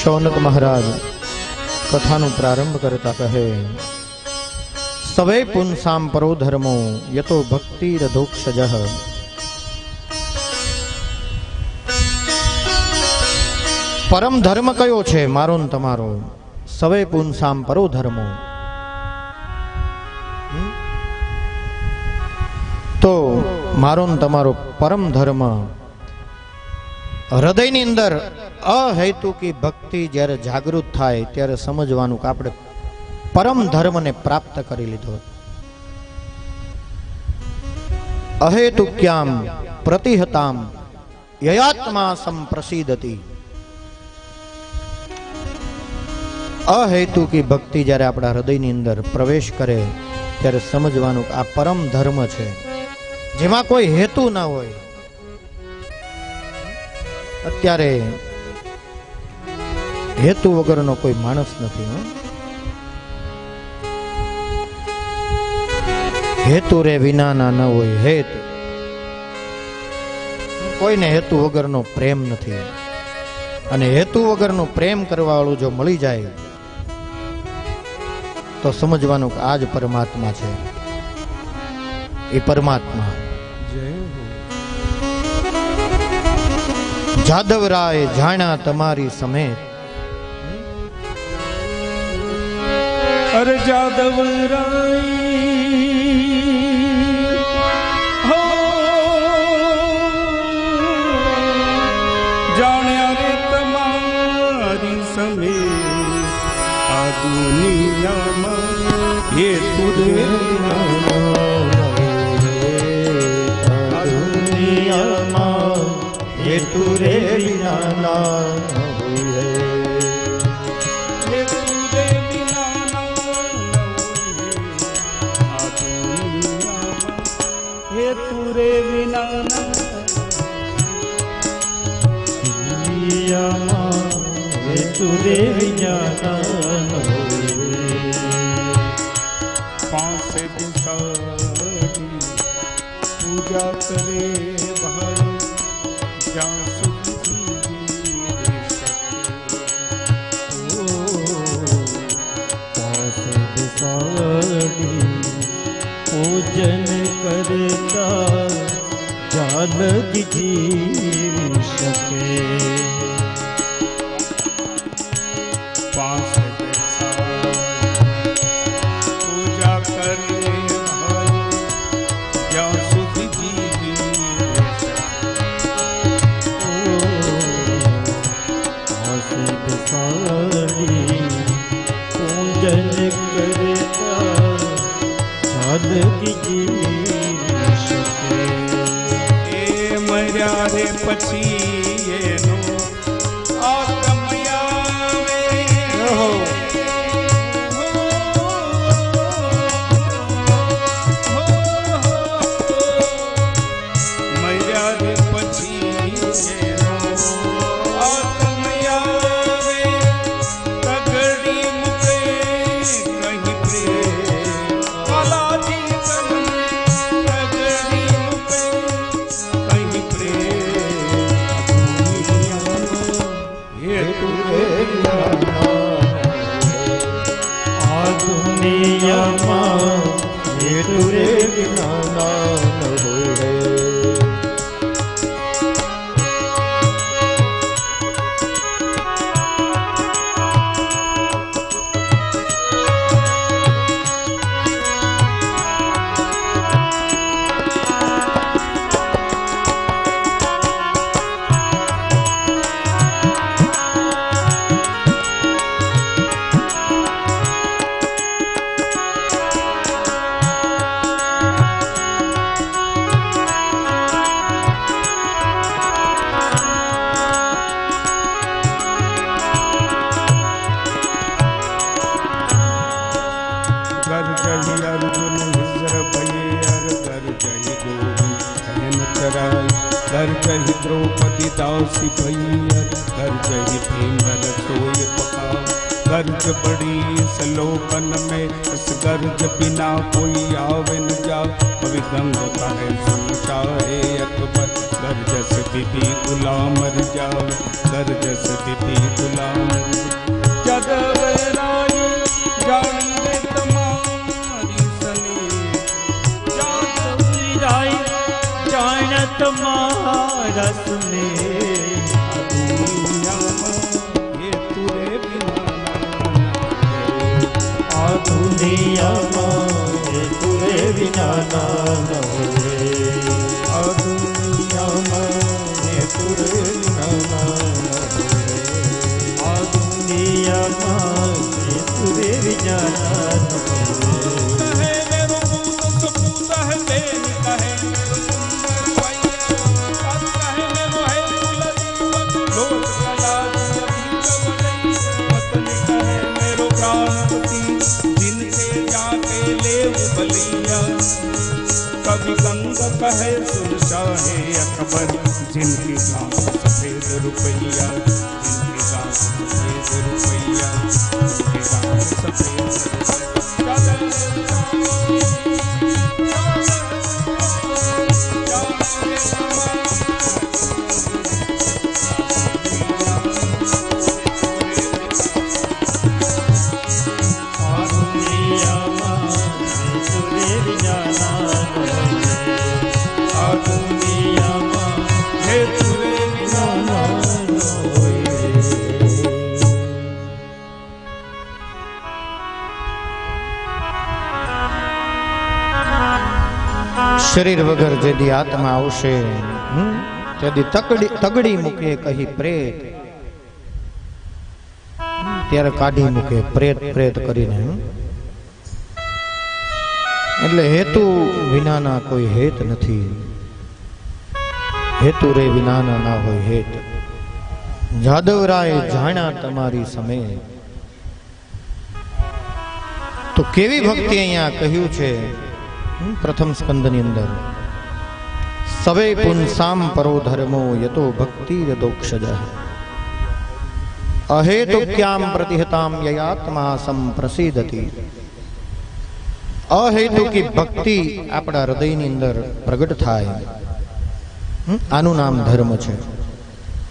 शौनक महाराज कथानु प्रारंभ करता कहे, सवै पुंसाम परो धर्मो यतो भक्ति रधोक्षजः। परम धर्म कयो छे मारो न तमारो, सवै पुंसाम परो धर्मो। तो मारो न तमारो परम धर्म हृदयनी अंदर अहेतुकी भक्ति જ્યારે જાગૃત થાય ત્યારે સમજવાનું કે આપણે પરમ ધર્મને પ્રાપ્ત કરી લીધો। અહેતુક્યામ પ્રતિહતામ યયાત્મા સંપ્રસિદ્ધતિ। અહેતુકી ભક્તિ જ્યારે આપણા હૃદયની અંદર પ્રવેશ કરે ત્યારે સમજવાનું કે આ પરમ ધર્મ છે, જેમાં કોઈ હેતુ ના હોય। અત્યારે હેતુ વગરનો કોઈ માણસ નથી। હેતુ રે વિનાના ન હોય હેતુ। કોઈને હેતુ વગરનો પ્રેમ નથી, અને હેતુ વગરનો પ્રેમ કરવા વાળું જો મળી જાય તો સમજવાનું કે આ જ પરમાત્મા છે। એ પરમાત્મા જાદવરાય જાણા તમારી સમેત। अरे जादवराय हो जाण्या रे तमारी समे आ दुनियाમાં हेतु रे दुनियाમાં हेतु रे विना रे विना हेतु रे विना पांच बिसारी पूजा करे भाई जा पूजन करता जानक जीव सके। पांच पूजा करे भाई जा सुख जीवी पूजन करता मर्या रे पछी एनो आत्मयावे मर्या रे पछी एनो आत्मयावे तगड़ी मुके कहीं प्रेम कालाजी हेतु रे विना घर जही द्रौपदी दासी भैया घर जही भीम रसोई पका गर्ज बड़ी सलोकन में, इस गर्ज बिना कोई आवे न जा। कवि गंग कहे सुनशाहे अकबर, गर्जस विधि गुलाम मर जावे, गर्जस विधि गुलाम मर जावे। जदवराई जाने तुम्हारी सने, जाई जानत मारा सुने। ये तुरे बिना आ दुनिया में तुरे बिना नाम होए। आ दुनिया में तुरे बिना आ दुनिया में तुरे बिना नाम होए। कहे मेरो पूत पूत है बेन, कहे मेरो सुंदर भैया, कहे मेरो है कुलदीपक लोक कला अभी कवरई। पत्नी कहे मेरो प्राणपति, जिनके जाके ले बलिया। कवि गंग कहे सुनशाहे अकबर, जिनकी गांव सफेद रुपैया, जिनकी गांव सफेद रुपैया, जिनकी गांव सफेद શરીર વગર જેદી આત્મા આવશે તેદી તગડી મૂકે કહી પ્રેત, ત્યારે કાઢી મૂકે પ્રેત પ્રેત કરીને. એટલે હેતુ વિનાના કોઈ હેત નથી, હેતુ રે વિનાના ના હોય હેત. જાદવરાય જાણ્યા તમારી સમય. તો કેવી ભક્તિ અહીંયા કહ્યું છે પ્રથમ સ્કંદની અંદર, સવે પુંસામ પરો ધર્મો યતો ભક્તિર દોક્ષજ અહેતુક્યામ પ્રતિહતામ યયાત્મા સંપ્રસિદ્ધતિ. અહેતુકી ભક્તિ આપણા હૃદયની અંદર પ્રગટ થાય, આનું નામ ધર્મ છે.